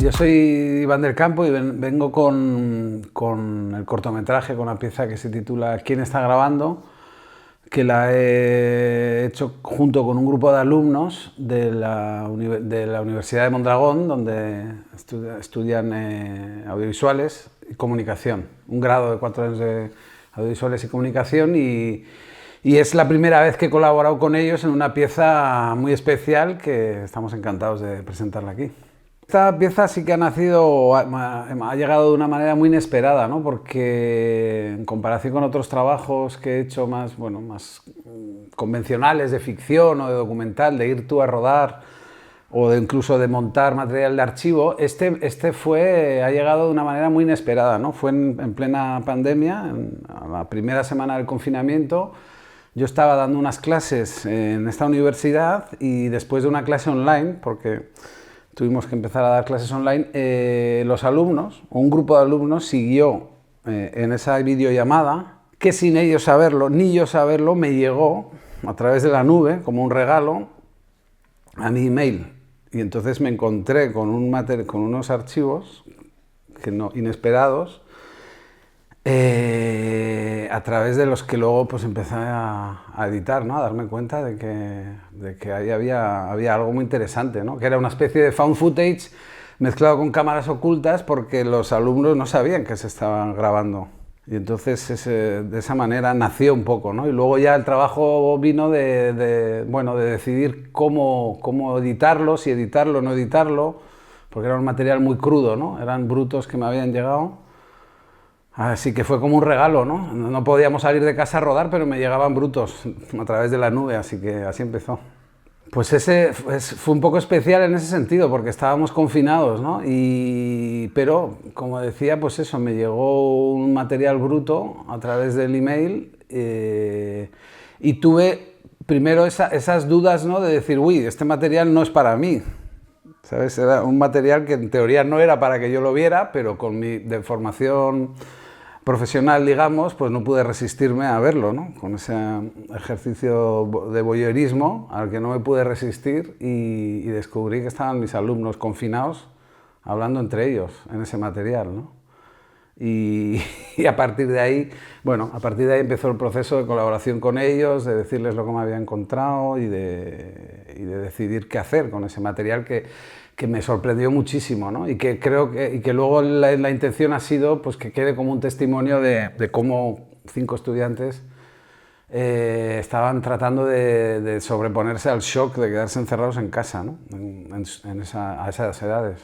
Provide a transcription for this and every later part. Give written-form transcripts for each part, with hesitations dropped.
Yo soy Iván del Campo y vengo con el cortometraje, con una pieza que se titula ¿Quién está grabando?, que la he hecho junto con un grupo de alumnos de la Universidad de Mondragón, donde estudian audiovisuales y comunicación, un grado de 4 años de audiovisuales y comunicación, y es la primera vez que he colaborado con ellos en una pieza muy especial que estamos encantados de presentarla aquí. Esta pieza sí que ha nacido, ha llegado de una manera muy inesperada, ¿no? Porque en comparación con otros trabajos que he hecho más convencionales de ficción o de documental, de ir tú a rodar o incluso de montar material de archivo, este ha llegado de una manera muy inesperada, ¿no? Fue en plena pandemia, a la primera semana del confinamiento. Yo estaba dando unas clases en esta universidad y después de una clase online, porque tuvimos que empezar a dar clases online, los alumnos, o un grupo de alumnos, siguió en esa videollamada, que sin ellos saberlo, ni yo saberlo, me llegó a través de la nube, como un regalo, a mi email. Y entonces me encontré con unos archivos inesperados, a través de los que luego pues empecé a editar, ¿no? A darme cuenta de que ahí había algo muy interesante, ¿no? Que era una especie de found footage mezclado con cámaras ocultas, porque los alumnos no sabían que se estaban grabando. Y entonces de esa manera nació un poco, ¿no? Y luego ya el trabajo vino de decidir cómo editarlo, si editarlo o no editarlo, porque era un material muy crudo, ¿no? Eran brutos que me habían llegado. Así que fue como un regalo, ¿no? No podíamos salir de casa a rodar, pero me llegaban brutos a través de la nube, así que así empezó. Pues fue un poco especial en ese sentido, porque estábamos confinados, ¿no? Pero, como decía, pues eso, me llegó un material bruto a través del email, y tuve primero esas dudas, ¿no? De decir, uy, este material no es para mí, ¿sabes? Era un material que en teoría no era para que yo lo viera, pero con mi formación profesional, digamos, pues no pude resistirme a verlo, ¿no? Con ese ejercicio de voyeurismo al que no me pude resistir, y descubrí que estaban mis alumnos confinados hablando entre ellos en ese material, ¿no? Y a partir de ahí, empezó el proceso de colaboración con ellos, de decirles lo que me había encontrado y de decidir qué hacer con ese material que me sorprendió muchísimo, ¿no? Y que creo que luego la intención ha sido pues que quede como un testimonio de cómo 5 estudiantes estaban tratando de sobreponerse al shock de quedarse encerrados en casa, ¿no? A esas edades.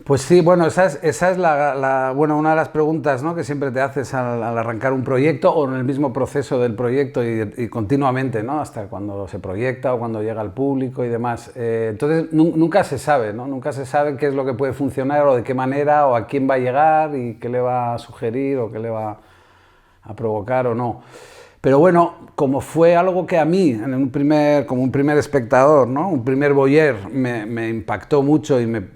Pues sí, bueno, esa es una de las preguntas, ¿no?, que siempre te haces al arrancar un proyecto, o en el mismo proceso del proyecto y continuamente, ¿no?, hasta cuando se proyecta o cuando llega al público y demás. Entonces nunca se sabe, ¿no? Nunca se sabe qué es lo que puede funcionar o de qué manera o a quién va a llegar y qué le va a sugerir o qué le va a provocar o no. Pero bueno, como fue algo que a mí, como un primer espectador, ¿no?, un primer voyeur, me impactó mucho y me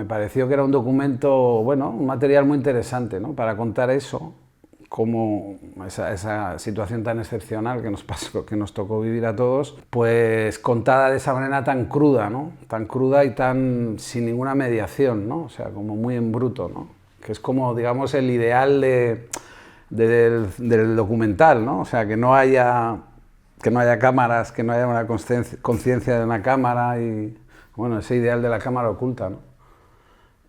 pareció que era un documento, bueno, un material muy interesante, ¿no?, para contar eso, como esa situación tan excepcional que nos pasó, que nos tocó vivir a todos, pues contada de esa manera tan cruda, ¿no?, tan cruda y tan sin ninguna mediación, ¿no?, o sea, como muy en bruto, ¿no?, que es como, digamos, el ideal del documental, ¿no? O sea, que no haya cámaras, que no haya una conciencia de una cámara, y bueno, ese ideal de la cámara oculta, ¿no?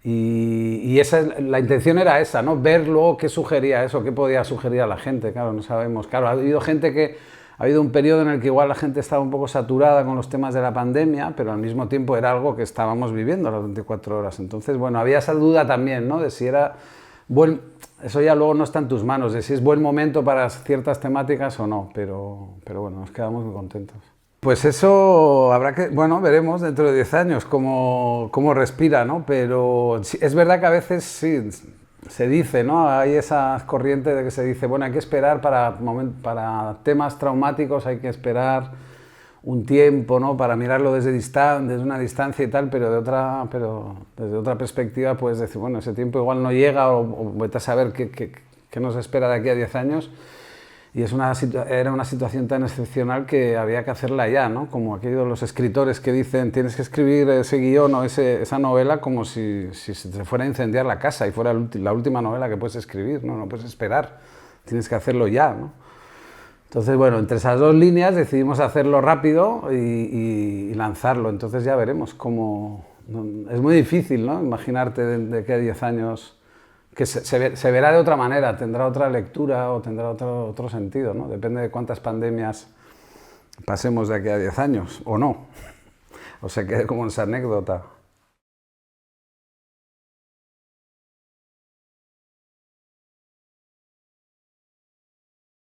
Y la intención era esa, ¿no? Ver luego qué sugería eso, qué podía sugerir a la gente. Claro, no sabemos. Claro, ha habido un periodo en el que igual la gente estaba un poco saturada con los temas de la pandemia, pero al mismo tiempo era algo que estábamos viviendo las 24 horas. Entonces, bueno, había esa duda también, ¿no?, de si era eso ya luego no está en tus manos, de si es buen momento para ciertas temáticas o no, pero bueno, nos quedamos muy contentos. Pues eso veremos dentro de 10 años cómo respira, ¿no? Pero sí, es verdad que a veces sí, se dice, ¿no? Hay esa corriente de que se dice, bueno, hay que esperar para temas traumáticos, hay que esperar un tiempo, ¿no?, para mirarlo desde una distancia y tal, pero desde otra perspectiva puedes decir, bueno, ese tiempo igual no llega, o vete a saber qué nos espera de aquí a 10 años. Y era una situación tan excepcional que había que hacerla ya, ¿no? Como aquellos los escritores que dicen tienes que escribir ese guión o esa novela como si se te fuera a incendiar la casa y fuera la última novela que puedes escribir, ¿no? No puedes esperar, tienes que hacerlo ya, ¿no? Entonces, bueno, entre esas dos líneas decidimos hacerlo rápido y lanzarlo. Entonces ya veremos cómo... Es muy difícil, ¿no? Imaginarte de que a 10 años... que se verá de otra manera, tendrá otra lectura o tendrá otro sentido, ¿no? Depende de cuántas pandemias pasemos de aquí a 10 años, o no, o se quede como esa anécdota.